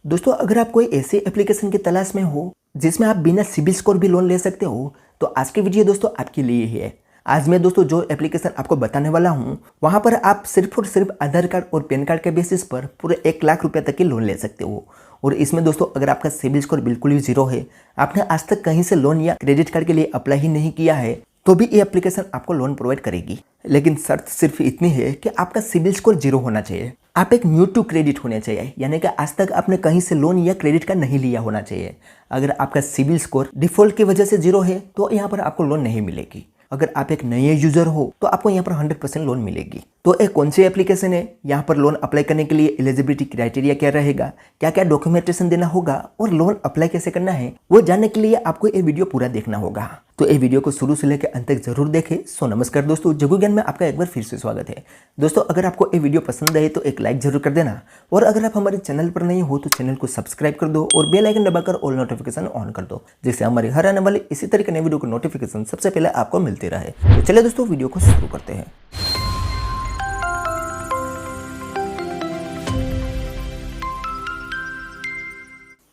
दोस्तों अगर आप कोई ऐसे एप्लीकेशन की तलाश में हो जिसमें आप बिना सिबिल स्कोर भी लोन ले सकते हो तो आज की वीडियो दोस्तों आपके लिए ही है। आज मैं दोस्तों जो एप्लीकेशन आपको बताने वाला हूँ वहाँ पर आप सिर्फ और सिर्फ आधार कार्ड और पैन कार्ड के बेसिस पर पूरे 1 लाख रुपए तक की लोन ले सकते हो। और इसमें दोस्तों अगर आपका सिबिल स्कोर बिल्कुल भी जीरो है, आपने आज तक कहीं से लोन या क्रेडिट कार्ड के लिए अप्लाई ही नहीं किया है, तो भी ये एप्लीकेशन आपको लोन प्रोवाइड करेगी। लेकिन शर्त सिर्फ इतनी है कि आपका सिबिल स्कोर जीरो होना चाहिए, आप एक न्यू टू क्रेडिट होने चाहिए, यानी कि आज तक आपने कहीं से लोन या क्रेडिट कार्ड नहीं लिया होना चाहिए। अगर आपका सिबिल स्कोर डिफॉल्ट की वजह से जीरो है तो यहाँ पर आपको लोन नहीं मिलेगी। अगर आप एक नए यूजर हो तो आपको यहाँ पर 100% लोन मिलेगी। तो एक कौन सी एप्लीकेशन है, यहाँ पर लोन अप्लाई करने के लिए एलिजिबिलिटी क्राइटेरिया क्या रहेगा, क्या क्या डॉक्यूमेंटेशन देना होगा और लोन अप्लाई कैसे करना है, वो जानने के लिए आपको ये वीडियो पूरा देखना होगा। तो ये वीडियो को शुरू से लेकर अंत तक जरूर देखें। सो नमस्कार दोस्तों, जगू ज्ञान में आपका एक बार फिर से स्वागत है। दोस्तों अगर आपको ये वीडियो पसंद आए तो एक लाइक जरूर कर देना, और अगर आप हमारे चैनल पर नहीं हो तो चैनल को सब्सक्राइब कर दो और बेल आइकन दबाकर ऑल नोटिफिकेशन ऑन कर दो, जिससे हमारे हर आने वाले इसी तरह के नए वीडियो को नोटिफिकेशन सबसे पहले आपको मिलते रहे। तो चलिए दोस्तों वीडियो को शुरू करते हैं।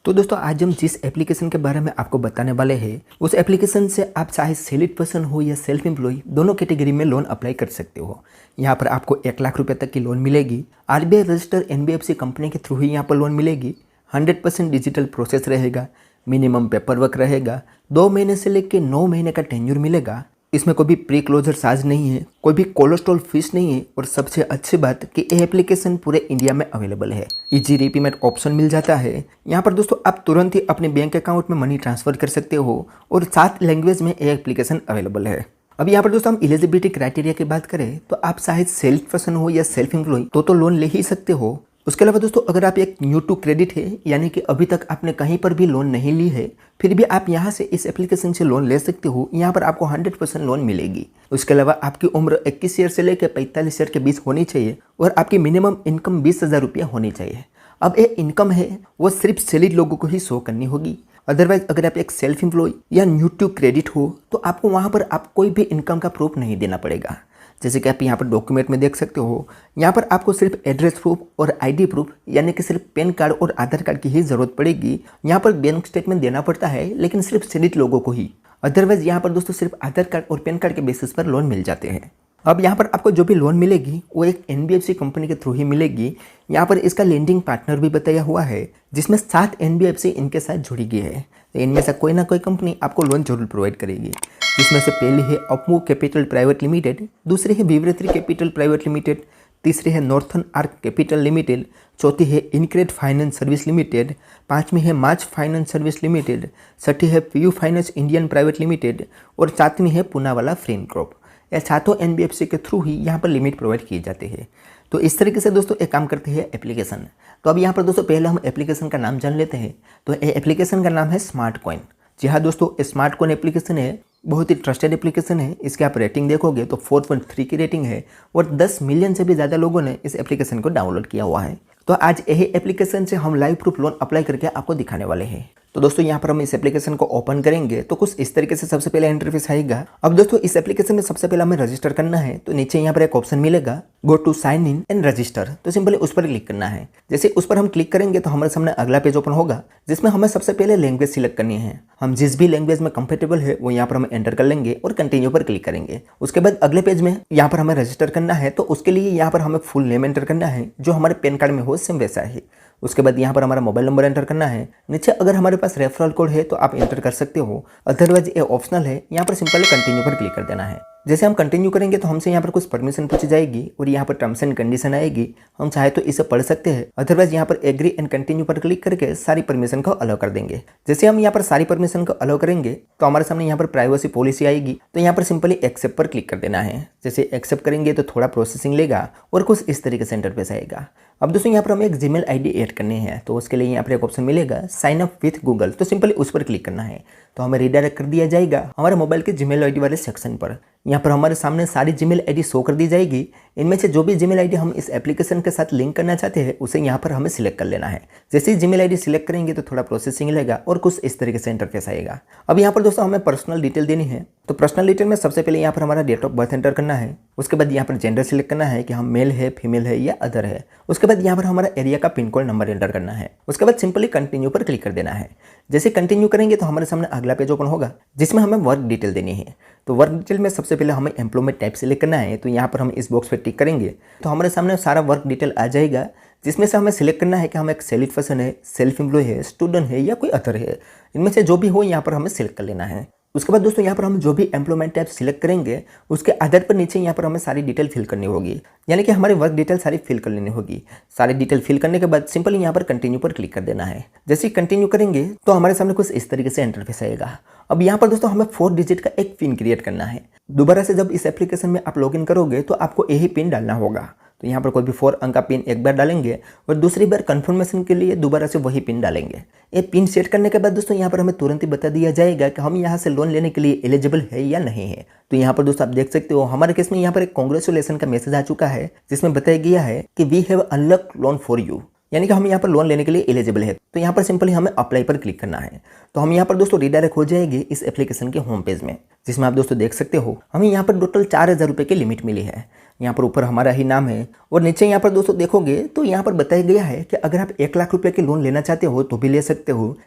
तो दोस्तों आज हम जिस एप्लीकेशन के बारे में आपको बताने वाले हैं उस एप्लीकेशन से आप चाहे सैलरीड पर्सन हो या सेल्फ एम्प्लॉय, दोनों कैटेगरी में लोन अप्लाई कर सकते हो। यहाँ पर आपको 1 लाख रुपए तक की लोन मिलेगी। आरबीआई रजिस्टर्ड एनबीएफसी कंपनी के थ्रू ही यहाँ पर लोन मिलेगी। 100% डिजिटल प्रोसेस रहेगा, मिनिमम पेपर वर्क रहेगा, 2 महीने से लेकर 9 महीने का टेन्योर मिलेगा। इसमें कोई भी प्री क्लोजर चार्ज नहीं है, कोई भी कोलेस्ट्रॉल फीस नहीं है, और सबसे अच्छी बात कि ये एप्लीकेशन पूरे इंडिया में अवेलेबल है। इजी रीपेमेंट ऑप्शन मिल जाता है। यहाँ पर दोस्तों आप तुरंत ही अपने बैंक अकाउंट में मनी ट्रांसफर कर सकते हो, और 7 लैंग्वेज में ये एप्लीकेशन अवेलेबल है। अब यहाँ पर दोस्तों हम एलिजिबिलिटी क्राइटेरिया की बात करें तो आप चाहे सेल्फ पर्सन हो या सेल्फ एम्प्लॉय तो लोन ले ही सकते हो। उसके अलावा दोस्तों अगर आप एक न्यू टू क्रेडिट है, यानी कि अभी तक आपने कहीं पर भी लोन नहीं ली है, फिर भी आप यहाँ से इस एप्लीकेशन से लोन ले सकते हो। यहाँ पर आपको 100% लोन मिलेगी। उसके अलावा आपकी उम्र 21 ईयर से लेकर 45 ईयर के बीच होनी चाहिए, और आपकी मिनिमम इनकम 20,000 रुपया होनी चाहिए। अब ये इनकम है वो सिर्फ सैलरीड लोगों को ही शो करनी होगी। अदरवाइज अगर आप एक सेल्फ एम्प्लॉय या न्यू टू क्रेडिट हो तो आपको वहाँ पर आप कोई भी इनकम का प्रूफ नहीं देना पड़ेगा। जैसे कि आप यहाँ पर डॉक्यूमेंट में देख सकते हो, यहाँ पर आपको सिर्फ एड्रेस प्रूफ और आईडी प्रूफ, यानी कि सिर्फ पैन कार्ड और आधार कार्ड की ही जरूरत पड़ेगी। यहाँ पर बैंक स्टेटमेंट देना पड़ता है, लेकिन सिर्फ सैलरीड लोगों को ही। अदरवाइज यहाँ पर दोस्तों सिर्फ आधार कार्ड और पैन कार्ड के बेसिस पर लोन मिल जाते हैं। अब यहाँ पर आपको जो भी लोन मिलेगी वो एक एनबीएफसी कंपनी के थ्रू ही मिलेगी। यहाँ पर इसका लेंडिंग पार्टनर भी बताया हुआ है, जिसमें 7 एनबीएफसी इनके साथ जुड़ी गई है। तो इनमें से कोई ना कोई कंपनी आपको लोन जरूर प्रोवाइड करेगी, जिसमें से पहली है अपमूव कैपिटल प्राइवेट लिमिटेड, दूसरी है विवृति कैपिटल प्राइवेट लिमिटेड, तीसरी है नॉर्थन आर्क कैपिटल लिमिटेड, चौथी है इनक्रेड फाइनेंस सर्विस लिमिटेड, 5वीं है मार्च फाइनेंस सर्विस लिमिटेड, 6ठी है PU finance Indian private limited, और 7वीं है पूनावाला फ्रेन क्रॉप। ये 7 एनबीएफसी के थ्रू ही यहाँ पर लिमिट प्रोवाइड किए जाते हैं। तो इस तरीके से दोस्तों एक काम करते हैं एप्लीकेशन। तो अब यहाँ पर दोस्तों पहले हम एप्लीकेशन का नाम जान लेते हैं। तो ये एप्लीकेशन का नाम है स्मार्ट कॉइन। जी हाँ दोस्तों, स्मार्ट कॉइन एप्लीकेशन है, बहुत ही ट्रस्टेड एप्लीकेशन है। इसके आप रेटिंग देखोगे तो 4.3 की रेटिंग है, और 10 मिलियन से भी ज़्यादा लोगों ने इस एप्लीकेशन को डाउनलोड किया हुआ है। तो आज यही एप्लीकेशन से हम लाइव प्रूफ लोन अप्लाई करके आपको दिखाने वाले हैं। तो दोस्तों यहाँ पर हम इस एप्लीकेशन को ओपन करेंगे तो कुछ इस तरीके से सबसे पहले इंटरफेस आएगा। अब दोस्तों इस एप्लीकेशन में सबसे पहले हमें रजिस्टर करना है। तो नीचे यहाँ पर एक ऑप्शन मिलेगा, go to sign in and register. तो सिंपली उस पर क्लिक करना है। जैसे उस पर हम क्लिक करेंगे तो हमारे सामने अगला पेज ओपन होगा, जिसमें हमें सबसे पहले लैंग्वेज सिलेक्ट करनी है। हम जिस भी लैंग्वेज में कंफर्टेबल है वो यहाँ पर हम एंटर कर लेंगे और कंटिन्यू पर क्लिक करेंगे। उसके बाद अगले पेज में यहाँ पर हमें रजिस्टर करना है, तो उसके लिए यहाँ पर हमें फुल नेम एंटर करना है, जो हमारे पैन कार्ड में हो सेम वैसा है। उसके बाद यहाँ पर हमारा मोबाइल नंबर एंटर करना है। नीचे अगर हमारे पास रेफरल कोड है तो आप एंटर कर सकते हो, अदरवाइज ये ऑप्शनल है। यहाँ पर सिंपली कंटिन्यू पर क्लिक कर देना है। जैसे हम कंटिन्यू करेंगे तो हमसे यहाँ पर कुछ परमिशन पूछी जाएगी, और यहाँ पर टर्म्स एंड कंडीशन आएगी। हम चाहे तो इसे पढ़ सकते हैं, अदरवाइज यहाँ पर एग्री एंड कंटिन्यू पर क्लिक करके सारी परमिशन को अलाउ कर देंगे। जैसे हम यहाँ पर सारी परमिशन को अलाउ करेंगे तो हमारे सामने यहाँ पर प्राइवेसी पॉलिसी आएगी। तो यहाँ पर सिंपली एक्सेप्ट पर क्लिक कर देना है। जैसे एक्सेप्ट करेंगे तो थोड़ा प्रोसेसिंग लेगा और कुछ इस तरीके से इंटरफेस आएगा। अब दोस्तों यहाँ पर हमें एक जीमेल आईडी ऐड करनी है, तो उसके लिए यहाँ पर एक ऑप्शन मिलेगा साइन अप विथ गूगल। तो सिंपली उस पर क्लिक करना है, तो हमें रिडायरेक्ट कर दिया जाएगा हमारे मोबाइल के जीमेल आईडी वाले सेक्शन पर। यहाँ पर हमारे सामने सारी जीमेल आईडी शो कर दी जाएगी। इनमें से जो भी जीमेल आईडी हम इस एप्लीकेशन के साथ लिंक करना चाहते हैं उसे यहाँ पर हमें सिलेक्ट कर लेना है। जैसे ही जीमेल आईडी सिलेक्ट करेंगे तो थोड़ा प्रोसेसिंग लेगा और कुछ इस तरीके से इंटरफेस आएगा। अब यहाँ पर दोस्तों हमें पर्सनल डिटेल देनी है। तो पर्सनल डिटेल में सबसे पहले यहाँ पर हमारा डेट ऑफ बर्थ एंटर करना है। उसके बाद यहाँ पर जेंडर सिलेक्ट करना है कि हम मेल है, फीमेल है या अदर है। उसके बाद यहाँ पर हमारा एरिया का पिन कोड नंबर एंटर करना है। उसके बाद सिंपली कंटिन्यू पर क्लिक कर देना है। जैसे कंटिन्यू करेंगे तो हमारे सामने अगला पेज ओपन होगा जिसमें हमें वर्क डिटेल देनी है। तो वर्क डिटेल में सबसे पहले हमें एम्प्लॉयमेंट टाइप सिलेक्ट करना है। तो यहाँ पर हम इस बॉक्स पर टिक करेंगे तो हमारे सामने सारा वर्क डिटेल आ जाएगा, जिसमें से हमें सिलेक्ट करना है कि हम एक सैलरीड पर्सन है, सेल्फ एम्प्लॉय है, स्टूडेंट है या कोई अदर है। इनमें से जो भी हो यहाँ पर हमें सिलेक्ट कर लेना है। उसके बाद दोस्तों यहाँ पर हम जो भी एम्प्लॉयमेंट टाइप सिलेक्ट करेंगे उसके आधार पर नीचे यहाँ पर हमें सारी डिटेल फिल करनी होगी, यानी कि हमारी वर्क डिटेल सारी फिल कर लेनी होगी। सारी डिटेल फिल करने के बाद सिंपली यहाँ पर कंटिन्यू पर क्लिक कर देना है। जैसे ही कंटिन्यू करेंगे तो हमारे सामने कुछ इस तरीके से इंटरफेस आएगा। अब यहाँ पर दोस्तों हमें 4 डिजिट का एक पिन क्रिएट करना है। दोबारा से जब इस एप्लीकेशन में आप लॉगिन करोगे तो आपको यही पिन डालना होगा। तो यहाँ पर कोई भी 4 अंक का पिन एक बार डालेंगे और दूसरी बार कंफर्मेशन के लिए दोबारा से वही पिन डालेंगे। ये पिन सेट करने के बाद दोस्तों यहाँ पर हमें तुरंत ही बता दिया जाएगा कि हम यहाँ से लोन लेने के लिए एलिजिबल है या नहीं है। तो यहाँ पर दोस्तों आप देख सकते हो हमारे केस में यहाँ पर एक कांग्रेचुलेसन का मैसेज आ चुका है जिसमें बताया गया है कि we have unlock loan for you, यानी कि हम यहाँ पर लोन लेने के लिए एलिजिबल है। तो यहाँ पर सिंपली हमें अप्लाई पर क्लिक करना है। तो हम यहाँ पर दोस्तों रिडायरेक्ट हो जाएंगे इस एप्लीकेशन के होम पेज में, जिसमें आप दोस्तों देख सकते हो हमें यहाँ पर टोटल 4000 रुपये की लिमिट मिली है। यहाँ पर ऊपर हमारा ही नाम है और नीचे यहाँ पर दोस्तों देखोगे तो यहाँ पर बताया गया है कि अगर आप 1 लाख रुपए की लोन लेना चाहते हो तो भी ले सकते हो,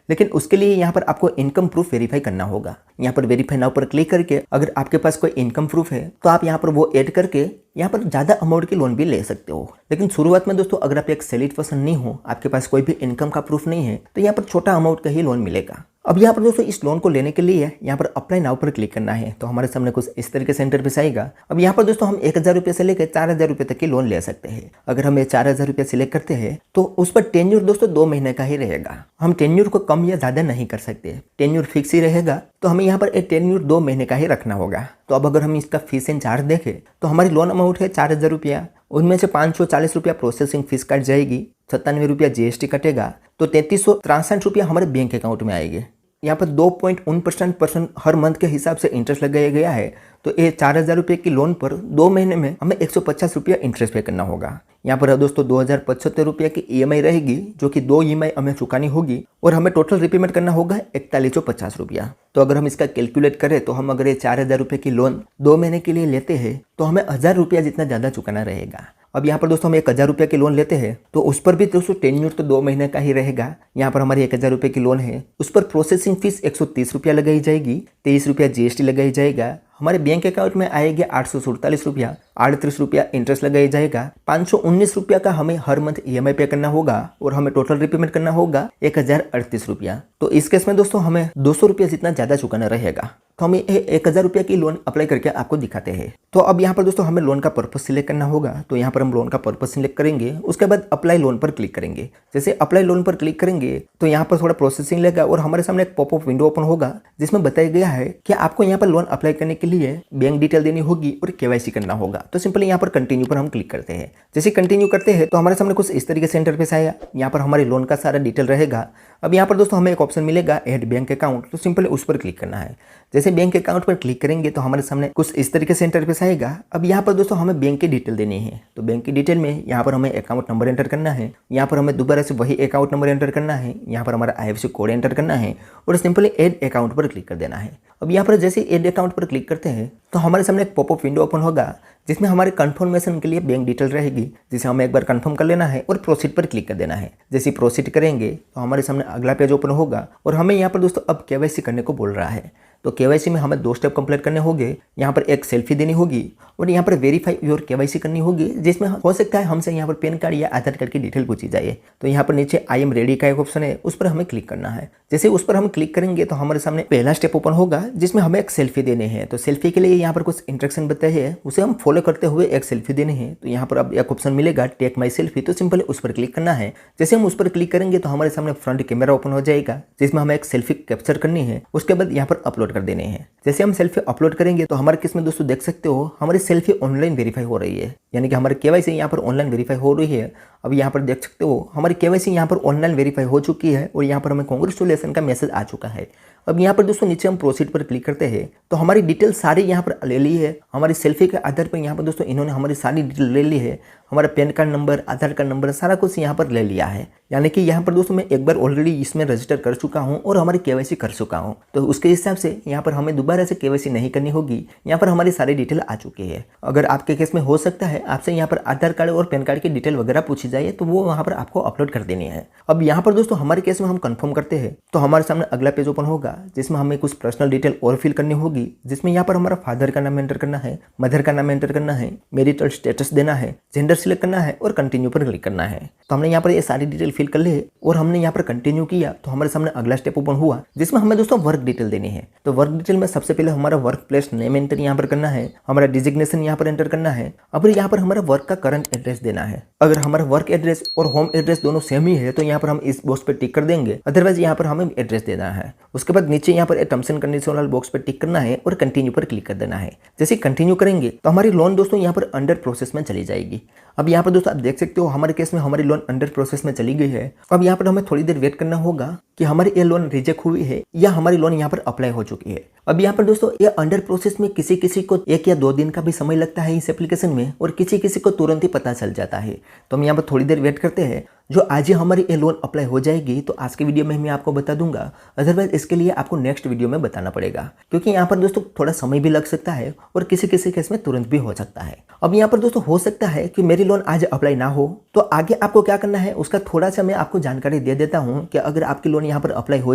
लेकिन उसके लिए यहाँ पर आपको इनकम प्रूफ वेरीफाई करना होगा। यहाँ पर वेरीफाई नाउ पर क्लिक करके अगर आपके पास कोई इनकम प्रूफ है तो आप यहाँ पर वो ऐड करके यहाँ पर ज़्यादा अमाउंट की लोन भी ले सकते हो। लेकिन शुरुआत में दोस्तों अगर आप एक सैलरीड पर्सन नहीं हो, आपके पास कोई भी इनकम का प्रूफ नहीं है, तो यहाँ पर छोटा अमाउंट का ही लोन मिलेगा। अब यहाँ पर दोस्तों इस लोन को लेने के लिए यहाँ पर अप्लाई नाउ पर क्लिक करना है। तो हमारे सामने कुछ इस तरीके से इंटरफेस आएगा। अब यहाँ पर दोस्तों हम 1000 रुपये से लेकर 4000 रुपये तक की लोन ले सकते हैं। अगर हम ये 4000 रुपये सिलेक्ट करते हैं तो उस पर टेन्योर दोस्तों 2 महीने का ही रहेगा। हम टेन्योर को कम या ज़्यादा नहीं कर सकते, टेन्योर फिक्स ही रहेगा। तो हमें यहाँ पर एक टेन्योर 2 महीने का ही रखना होगा। तो अब अगर हम इसका फीस एंड चार्ज देखें तो हमारी लोन अमाउंट है 4000 रुपया। उनमें से 540 रुपया प्रोसेसिंग फीस कट जाएगी, 97 रुपया GST कटेगा, तो 3363 रुपया हमारे बैंक अकाउंट में आएंगे। यहाँ पर 2.1% हर मंथ के हिसाब से इंटरेस्ट लगाया गया है। तो ये 4000 रुपये की लोन पर 2 महीने में हमें 150 रुपया इंटरेस्ट पे करना होगा। यहाँ पर दोस्तों 2075 रुपये की EMI रहेगी, जो कि 2 EMI हमें चुकानी होगी और हमें टोटल रिपेमेंट करना होगा 4150 रुपया। तो अगर हम इसका कैलकुलेट करें तो हम अगर ये 4000 रुपये की लोन 2 महीने के लिए लेते हैं तो हमें 1000 रुपया जितना ज़्यादा चुकाना रहेगा। अब यहाँ पर दोस्तों हम 1000 रुपये की लोन लेते हैं तो उस पर भी दोस्तों टेन्योर तो 2 महीने का ही रहेगा। यहाँ पर हमारी 1000 रुपये की लोन है, उस पर प्रोसेसिंग फीस 130 रुपया लगाई जाएगी, 23 रुपया GST लगाई जाएगा। हमारे बैंक अकाउंट में आएगा 847 रुपया, 38 रुपया इंटरेस्ट लगाया जाएगा, 519 रुपया का हमें हर मंथ EMI पे करना होगा और हमें टोटल रिपेमेंट करना होगा 1038 रुपया। तो इस केस में दोस्तों हमें 200 रुपया जितना ज़्यादा चुकाना रहेगा। तो हम 1000 रुपया की लोन अप्लाई करके आपको दिखाते हैं। तो अब यहाँ पर दोस्तों हमें लोन का पर्पस सिलेक्ट करना होगा। तो यहाँ पर हम लोन का पर्पस सिलेक्ट करेंगे, उसके बाद अप्लाई लोन पर क्लिक करेंगे। जैसे अप्लाई लोन पर क्लिक करेंगे तो यहाँ पर थोड़ा प्रोसेसिंग लेगा और हमारे सामने एक पॉपअप विंडो ओपन होगा जिसमें बताया गया है कि आपको यहाँ पर लोन अप्लाई करने के लिए बैंक डिटेल देनी होगी और KYC करना होगा। तो सिंपली यहाँ पर कंटिन्यू पर हम क्लिक करते हैं। जैसे कंटिन्यू करते हैं तो हमारे सामने कुछ इस तरीके से इंटरफेस आया। यहाँ पर हमारे लोन का सारा डिटेल रहेगा। अब यहाँ पर दोस्तों हमें एक ऑप्शन मिलेगा ऐड बैंक अकाउंट, तो सिंपली उस पर क्लिक करना है। जैसे बैंक अकाउंट पर क्लिक करेंगे तो हमारे सामने कुछ इस तरीके से इंटरफेस आएगा। अब यहाँ पर दोस्तों हमें बैंक की डिटेल देनी है। तो बैंक की डिटेल में यहाँ पर हमें अकाउंट नंबर एंटर करना है, यहाँ पर हमें दोबारा से वही अकाउंट नंबर एंटर करना है, यहाँ पर हमारा IFSC कोड एंटर करना है और सिंपली ऐड अकाउंट पर क्लिक कर देना है। अब यहाँ पर जैसे ऐड अकाउंट पर क्लिक करते हैं तो हमारे सामने एक पॉपअप विंडो ओपन होगा जिसमें हमारे कंफर्मेशन के लिए बैंक डिटेल रहेगी, जिसे हमें एक बार कंफर्म कर लेना है और प्रोसीड पर क्लिक कर देना है। जैसे प्रोसीड करेंगे तो हमारे सामने अगला पेज ओपन होगा और हमें यहाँ पर दोस्तों अब KYC करने को बोल रहा है। तो KYC में हमें 2 स्टेप कंप्लीट करने होंगे। यहाँ पर एक सेल्फी देनी होगी और यहाँ पर वेरीफाई योर KYC करनी होगी, जिसमें हो सकता है हमसे यहाँ पर पैन कार्ड या आधार कार्ड की डिटेल पूछी जाए। तो यहाँ पर नीचे आई एम रेडी का एक ऑप्शन है, उस पर हमें क्लिक करना है। जैसे उस पर हम क्लिक करेंगे तो हमारे सामने पहला स्टेप ओपन होगा जिसमें हमें एक सेल्फी देने हैं। तो सेल्फी के लिए यहाँ पर कुछ इंस्ट्रक्शन बताए हैं, उसे हम फॉलो करते हुए एक सेल्फी देने हैं। तो यहाँ पर अब एक ऑप्शन मिलेगा टेक माई सेल्फी, तो सिंपली उस पर क्लिक करना है। जैसे हम उस पर क्लिक करेंगे तो हमारे सामने फ्रंट कैमरा ओपन हो जाएगा जिसमें हमें एक सेल्फी कैप्चर करनी है, उसके बाद यहाँ पर अपलोड कर देने हैं। जैसे हम सेल्फी अपलोड करेंगे तो हमारे केस में दोस्तों देख सकते हो हमारी सेल्फी ऑनलाइन वेरीफाई हो रही है, यानी कि हमारे KYC यहाँ पर ऑनलाइन वेरीफाई हो रही है। अब यहाँ पर देख सकते हो हमारी KYC यहाँ पर ऑनलाइन वेरीफाई हो चुकी है और यहाँ पर हमें कांग्रेचुलेसन वेरिफिकेशन का मैसेज आ चुका है। अब यहाँ पर दोस्तों नीचे हम प्रोसीड पर क्लिक करते हैं तो हमारी डिटेल सारी यहाँ पर ले ली है। हमारी सेल्फी के आधार पर यहाँ पर दोस्तों इन्होंने हमारी सारी डिटेल ले ली है। हमारा पैन कार्ड नंबर, आधार कार्ड नंबर, सारा कुछ यहाँ पर ले लिया है। यानी कि यहाँ पर दोस्तों मैं एक बार ऑलरेडी इसमें रजिस्टर कर चुका हूँ और हमारी केवाईसी कर चुका हूँ, तो उसके हिसाब से यहाँ पर हमें दोबारा से केवाईसी नहीं करनी होगी। यहाँ पर हमारी सारी डिटेल आ चुकी है। अगर आपके केस में हो सकता है आपसे यहाँ पर आधार कार्ड और पैन कार्ड की डिटेल वगैरह पूछी जाए तो वो वहाँ पर आपको अपलोड कर देनी है। अब यहाँ पर दोस्तों हमारे केस में हम कंफर्म करते हैं तो हमारे सामने अगला पेज ओपन होगा जिसमें हमें कुछ पर्सनल डिटेल और फिल करनी होगी, जिसमें यहाँ पर हमारा फादर का नाम एंटर करना है, मदर का नाम एंटर करना है, मैरिटल स्टेटस देना है, जेंडर सिलेक्ट करना है और कंटिन्यू पर क्लिक करना है। तो हमने यहाँ पर ये सारी डिटेल फिल कर ली और हमने यहाँ पर कंटिन्यू किया तो हमारे सामने अगला स्टेप ओपन हुआ जिसमें हमें दोस्तों वर्क डिटेल देनी है। तो वर्क डिटेल में सबसे पहले हमारा वर्क प्लेस नेम एंटर यहाँ पर करना है, हमारा डिजिग्नेशन यहाँ पर एंटर करना है। अब यहाँ पर हमारा वर्क का करंट एड्रेस देना है। अगर हमारा वर्क एड्रेस और होम एड्रेस दोनों सेम ही है तो यहाँ पर हम इस बॉक्स पर टिक कर देंगे, अदरवाइज यहाँ पर हमें एड्रेस देना है। उसके बाद नीचे यहाँ पर टर्म्स एंड कंडीशन वाला बॉक्स पर टिक करना है और कंटिन्यू पर क्लिक कर देना है। जैसे कंटिन्यू करेंगे तो हमारी लोन दोस्तों यहाँ पर अंडर प्रोसेस में चली जाएगी। अब यहाँ पर दोस्तों आप देख सकते हो हमारे केस में हमारी लोन अंडर प्रोसेस में चली गई है। अब यहाँ पर हमें थोड़ी देर वेट करना होगा कि हमारी ये लोन रिजेक्ट हुई है या हमारी लोन यहाँ पर अप्लाई हो चुकी है। अब यहाँ पर दोस्तों ये अंडर प्रोसेस में किसी किसी को 1 या 2 दिन का भी समय लगता है इस एप्लीकेशन में और किसी किसी को तुरंत ही पता चल जाता है। तो हम यहाँ पर थोड़ी देर वेट करते हैं। जो आज ही हमारी ये लोन अप्लाई हो जाएगी तो आज के वीडियो में मैं आपको बता दूंगा, अदरवाइज इसके लिए आपको नेक्स्ट वीडियो में बताना पड़ेगा, क्योंकि यहाँ पर दोस्तों थोड़ा समय भी लग सकता है और किसी किसी केस में तुरंत भी हो सकता है। अब यहाँ पर दोस्तों हो सकता है कि मेरी लोन आज अप्लाई ना हो, तो आगे आपको क्या करना है उसका थोड़ा सा मैं आपको जानकारी दे देता हूँ कि अगर आपकी लोन यहाँ पर अप्लाई हो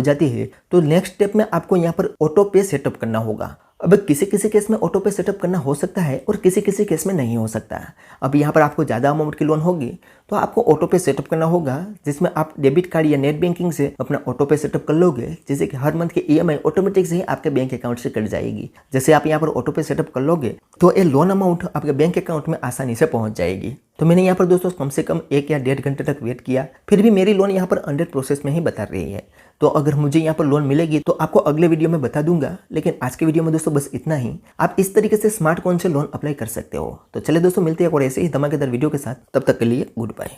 जाती है तो नेक्स्ट स्टेप में आपको यहाँ पर ऑटो पे सेटअप करना होगा। अब किसी किसी केस में ऑटो पे सेटअप करना हो सकता है और किसी किसी केस में नहीं हो सकता है। अब यहाँ पर आपको ज़्यादा अमाउंट की लोन होगी तो आपको ऑटो पे सेटअप करना होगा, जिसमें आप डेबिट कार्ड या नेट बैंकिंग से अपना ऑटो पे सेटअप कर लोगे, जैसे कि हर मंथ की EMI ऑटोमेटिक से ही आपके बैंक अकाउंट से कट जाएगी। जैसे आप यहाँ पर ऑटो पे सेटअप कर लोगे तो ये लोन अमाउंट आपके बैंक अकाउंट में आसानी से पहुँच जाएगी। तो मैंने यहाँ पर दोस्तों कम से कम 1 या 1.5 घंटे तक वेट किया, फिर भी मेरी लोन यहाँ पर अंडर प्रोसेस में ही बता रही है। तो अगर मुझे यहाँ पर लोन मिलेगी तो आपको अगले वीडियो में बता दूंगा, लेकिन आज के वीडियो में दोस्तों बस इतना ही। आप इस तरीके से स्मार्टफोन से लोन अप्लाई कर सकते हो। तो चले दोस्तों मिलते हैं और ऐसे ही धमाकेदार वीडियो के साथ, तब तक के लिए गुड बाय।